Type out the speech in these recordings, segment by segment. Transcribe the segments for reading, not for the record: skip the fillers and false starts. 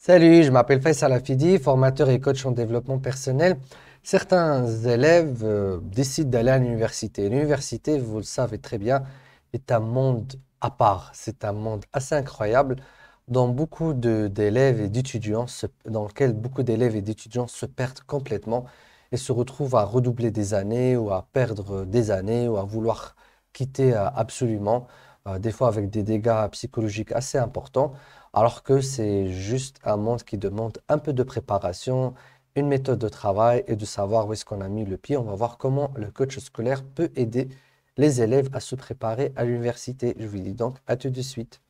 Salut, je m'appelle Faisal Afidi, formateur et coach en développement personnel. Certains élèves décident d'aller à l'université. L'université, vous le savez très bien, est un monde à part. C'est un monde assez incroyable d'élèves et d'étudiants, dans lequel beaucoup d'élèves et d'étudiants se perdent complètement et se retrouvent à redoubler des années ou à perdre des années ou à vouloir quitter absolument, des fois avec des dégâts psychologiques assez importants alors que c'est juste un monde qui demande un peu de préparation, une méthode de travail et de savoir où est-ce qu'on a mis le pied. On va voir comment le coach scolaire peut aider les élèves à se préparer à l'université. Je vous dis donc à tout de suite.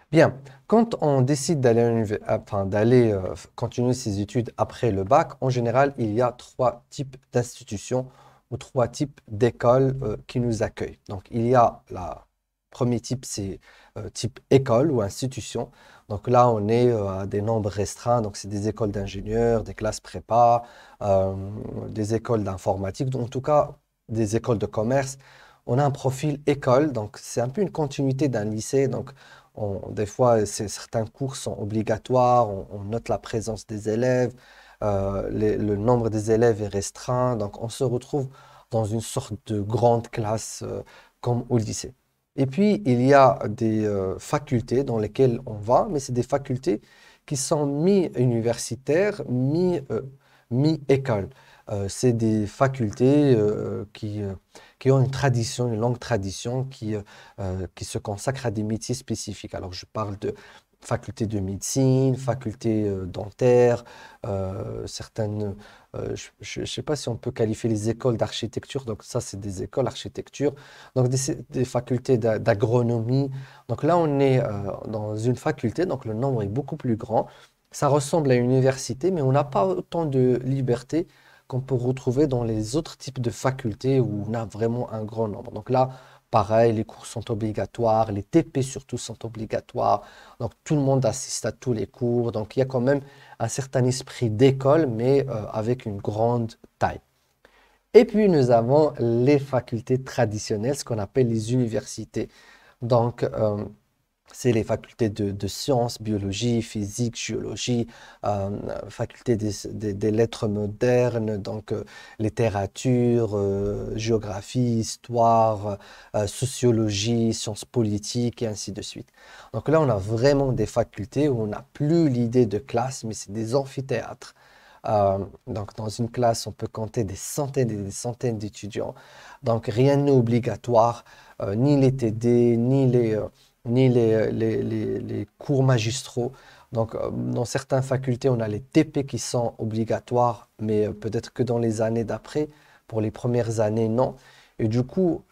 Bien, quand on décide d'aller continuer ses études après le bac, en général, il y a trois types d'institutions ou trois types d'écoles qui nous accueillent. Donc, il y a le premier type, c'est type école ou institution. Donc là, on est à des nombres restreints. Donc, c'est des écoles d'ingénieurs, des classes prépa, euh, des écoles d'informatique, en tout cas, des écoles de commerce. On a un profil école, donc c'est un peu une continuité d'un lycée. Donc, des fois, certains cours sont obligatoires, on note la présence des élèves, le nombre des élèves est restreint, donc on se retrouve dans une sorte de grande classe comme au lycée. Et puis, il y a des facultés dans lesquelles on va, mais c'est des facultés qui sont mi-universitaires, mi-école. C'est des facultés qui ont une tradition, une longue tradition, qui se consacrent à des métiers spécifiques. Alors, je parle de faculté de médecine, faculté dentaire, certaines, je ne sais pas si on peut qualifier les écoles d'architecture, donc ça, c'est des écoles d'architecture, donc des facultés d'agronomie. Donc là, on est dans une faculté, donc le nombre est beaucoup plus grand. Ça ressemble à une université, mais on n'a pas autant de liberté qu'on peut retrouver dans les autres types de facultés où on a vraiment un grand nombre. Donc là, pareil, les cours sont obligatoires, les TP surtout sont obligatoires. Donc tout le monde assiste à tous les cours. Donc il y a quand même un certain esprit d'école, mais avec une grande taille. Et puis nous avons les facultés traditionnelles, ce qu'on appelle les universités. Donc, c'est les facultés de sciences, biologie, physique, géologie, faculté des lettres modernes, donc littérature, géographie, histoire, sociologie, sciences politiques et ainsi de suite. Donc là, on a vraiment des facultés où on n'a plus l'idée de classe, mais c'est des amphithéâtres. Donc dans une classe, on peut compter des centaines et des centaines d'étudiants. Donc rien n'est obligatoire, ni les TD, ni les cours magistraux. Donc, dans certaines facultés, on a les TP qui sont obligatoires, mais peut-être que dans les années d'après, pour les premières années, non. Et du coup,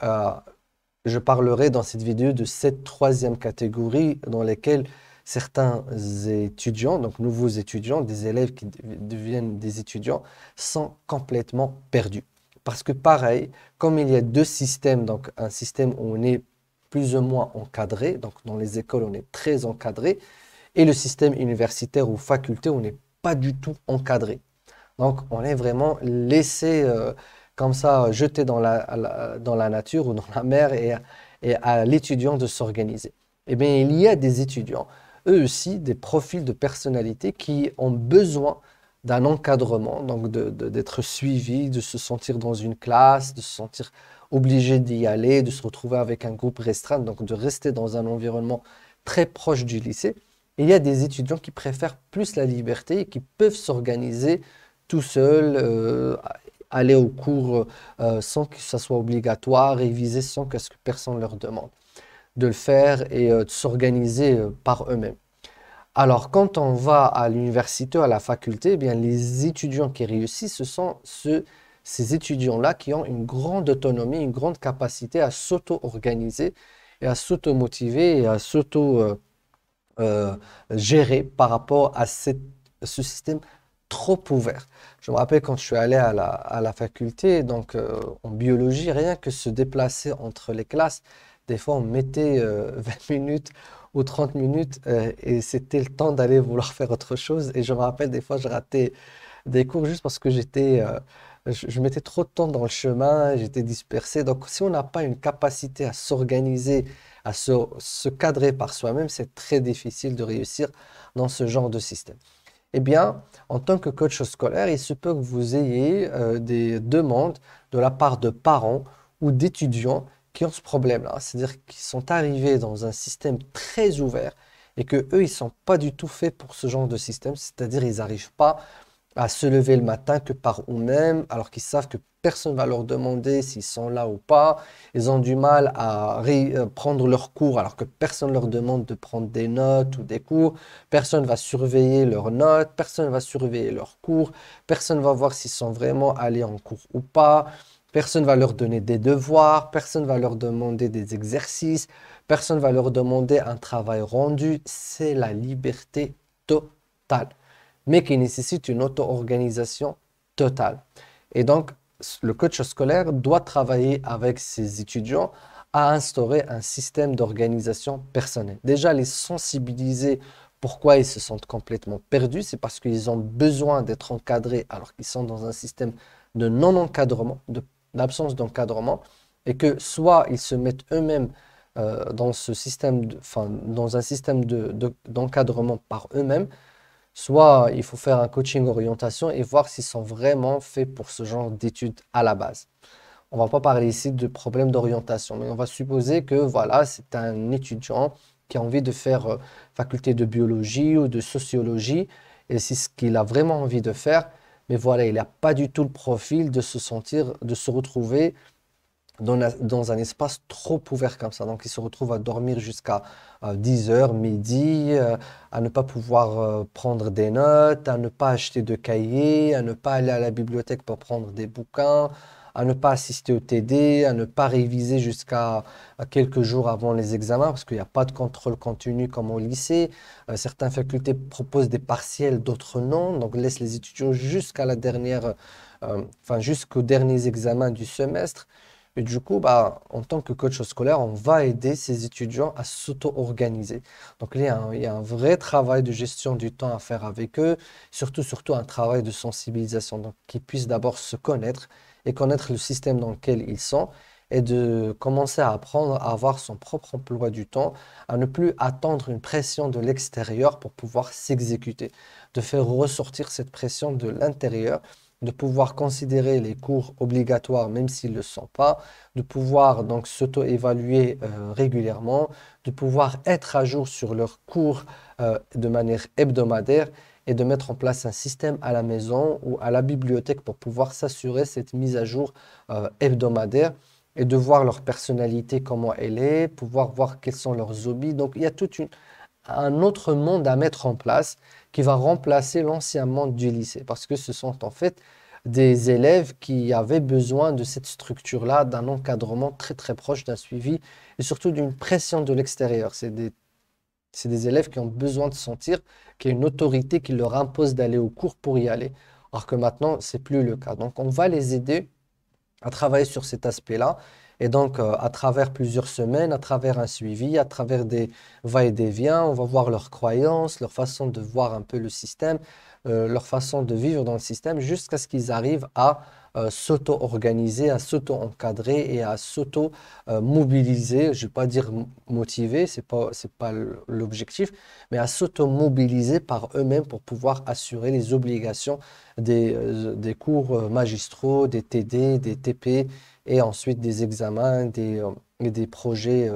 je parlerai dans cette vidéo de cette troisième catégorie dans laquelle certains étudiants, donc nouveaux étudiants, des élèves qui deviennent des étudiants, sont complètement perdus. Parce que pareil, comme il y a deux systèmes, donc un système où on est plus ou moins encadré, donc dans les écoles on est très encadré, et le système universitaire ou faculté où on n'est pas du tout encadré. Donc on est vraiment laissé comme ça, jeté dans la nature ou dans la mer et à l'étudiant de s'organiser. Eh bien, il y a des étudiants, eux aussi, des profils de personnalité qui ont besoin d'un encadrement, donc d'être suivis, de se sentir dans une classe, de se sentir obligé d'y aller, de se retrouver avec un groupe restreint, donc de rester dans un environnement très proche du lycée. Et il y a des étudiants qui préfèrent plus la liberté et qui peuvent s'organiser tout seuls, aller au cours sans que ça soit obligatoire, réviser sans que personne leur demande de le faire et de s'organiser par eux-mêmes. Alors, quand on va à l'université, à la faculté, eh bien, les étudiants qui réussissent, ce sont ces étudiants-là qui ont une grande autonomie, une grande capacité à s'auto-organiser et à s'auto-motiver et à s'auto-gérer par rapport à ce système trop ouvert. Je me rappelle quand je suis allé à la faculté, donc en biologie, rien que se déplacer entre les classes, des fois on mettait 20 minutes ou 30 minutes et c'était le temps d'aller vouloir faire autre chose. Et je me rappelle des fois je ratais des cours juste parce que j'étais je mettais trop de temps dans le chemin, j'étais dispersé. Donc, si on n'a pas une capacité à s'organiser, à se cadrer par soi-même, c'est très difficile de réussir dans ce genre de système. Eh bien, en tant que coach scolaire, il se peut que vous ayez des demandes de la part de parents ou d'étudiants qui ont ce problème-là. C'est-à-dire qu'ils sont arrivés dans un système très ouvert et que eux, ils ne sont pas du tout faits pour ce genre de système. C'est-à-dire ils n'arrivent pas à se lever le matin que par eux-mêmes, alors qu'ils savent que personne ne va leur demander s'ils sont là ou pas. Ils ont du mal à prendre leurs cours alors que personne ne leur demande de prendre des notes ou des cours. Personne ne va surveiller leurs notes, personne ne va surveiller leurs cours, personne ne va voir s'ils sont vraiment allés en cours ou pas. Personne ne va leur donner des devoirs, personne ne va leur demander des exercices, personne ne va leur demander un travail rendu. C'est la liberté totale, mais qui nécessite une auto-organisation totale. Et donc, le coach scolaire doit travailler avec ses étudiants à instaurer un système d'organisation personnelle. Déjà, les sensibiliser pourquoi ils se sentent complètement perdus, c'est parce qu'ils ont besoin d'être encadrés alors qu'ils sont dans un système de non-encadrement, d'absence d'encadrement, et que soit ils se mettent eux-mêmes dans ce système, enfin, dans un système d'encadrement par eux-mêmes, soit il faut faire un coaching orientation et voir s'ils sont vraiment faits pour ce genre d'études à la base. On ne va pas parler ici de problème d'orientation, mais on va supposer que voilà, c'est un étudiant qui a envie de faire faculté de biologie ou de sociologie, et c'est ce qu'il a vraiment envie de faire, mais voilà, il n'a pas du tout le profil de se sentir, de se retrouver dans un espace trop ouvert comme ça. Donc, il se retrouve à dormir jusqu'à 10 heures, midi, à ne pas pouvoir prendre des notes, à ne pas acheter de cahiers, à ne pas aller à la bibliothèque pour prendre des bouquins, à ne pas assister au TD, à ne pas réviser jusqu'à quelques jours avant les examens, parce qu'il n'y a pas de contrôle continu comme au lycée. Certaines facultés proposent des partiels, d'autres non. Donc, laissent les étudiants jusqu'à la dernière, enfin, jusqu'aux derniers examens du semestre. Et du coup, bah, en tant que coach scolaire, on va aider ces étudiants à s'auto-organiser. Donc, il y a un vrai travail de gestion du temps à faire avec eux, surtout un travail de sensibilisation. Donc, qu'ils puissent d'abord se connaître et connaître le système dans lequel ils sont et de commencer à apprendre à avoir son propre emploi du temps, à ne plus attendre une pression de l'extérieur pour pouvoir s'exécuter, de faire ressortir cette pression de l'intérieur, de pouvoir considérer les cours obligatoires même s'ils ne le sont pas, de pouvoir donc s'auto-évaluer régulièrement, de pouvoir être à jour sur leurs cours de manière hebdomadaire et de mettre en place un système à la maison ou à la bibliothèque pour pouvoir s'assurer cette mise à jour hebdomadaire et de voir leur personnalité, comment elle est, pouvoir voir quels sont leurs hobbies. Donc il y a un autre monde à mettre en place qui va remplacer l'ancien monde du lycée parce que ce sont en fait des élèves qui avaient besoin de cette structure-là, d'un encadrement très très proche, d'un suivi et surtout d'une pression de l'extérieur. C'est des élèves qui ont besoin de sentir qu'il y a une autorité qui leur impose d'aller au cours pour y aller, alors que maintenant, c'est plus le cas. Donc, on va les aider à travailler sur cet aspect-là. Et donc, à travers plusieurs semaines, à travers un suivi, à travers des va-et-vient, on va voir leurs croyances, leur façon de voir un peu le système, leur façon de vivre dans le système, jusqu'à ce qu'ils arrivent à s'auto-organiser, à s'auto-encadrer et à s'auto-mobiliser. Je ne vais pas dire motiver, c'est pas l'objectif, mais à s'auto-mobiliser par eux-mêmes pour pouvoir assurer les obligations des cours magistraux, des TD, des TP et ensuite des examens et des projets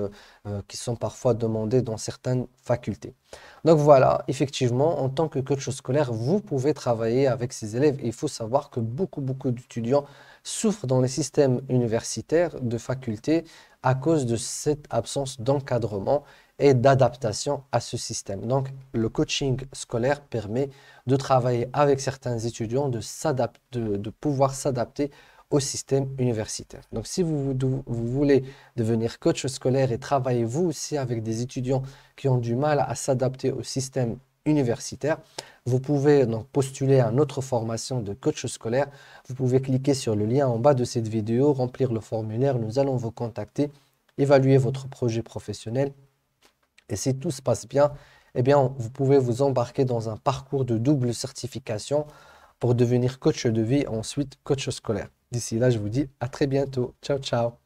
qui sont parfois demandés dans certaines facultés. Donc voilà, effectivement, en tant que coach scolaire, vous pouvez travailler avec ces élèves. Il faut savoir que beaucoup d'étudiants souffrent dans les systèmes universitaires de faculté à cause de cette absence d'encadrement et d'adaptation à ce système. Donc, le coaching scolaire permet de travailler avec certains étudiants, de pouvoir s'adapter au système universitaire. Donc, si vous voulez devenir coach scolaire et travailler vous aussi avec des étudiants qui ont du mal à s'adapter au système universitaire, vous pouvez donc postuler à notre formation de coach scolaire. Vous pouvez cliquer sur le lien en bas de cette vidéo, remplir le formulaire, nous allons vous contacter, évaluer votre projet professionnel. Et si tout se passe bien, eh bien, vous pouvez vous embarquer dans un parcours de double certification pour devenir coach de vie, ensuite coach scolaire. D'ici là, je vous dis à très bientôt. Ciao, ciao.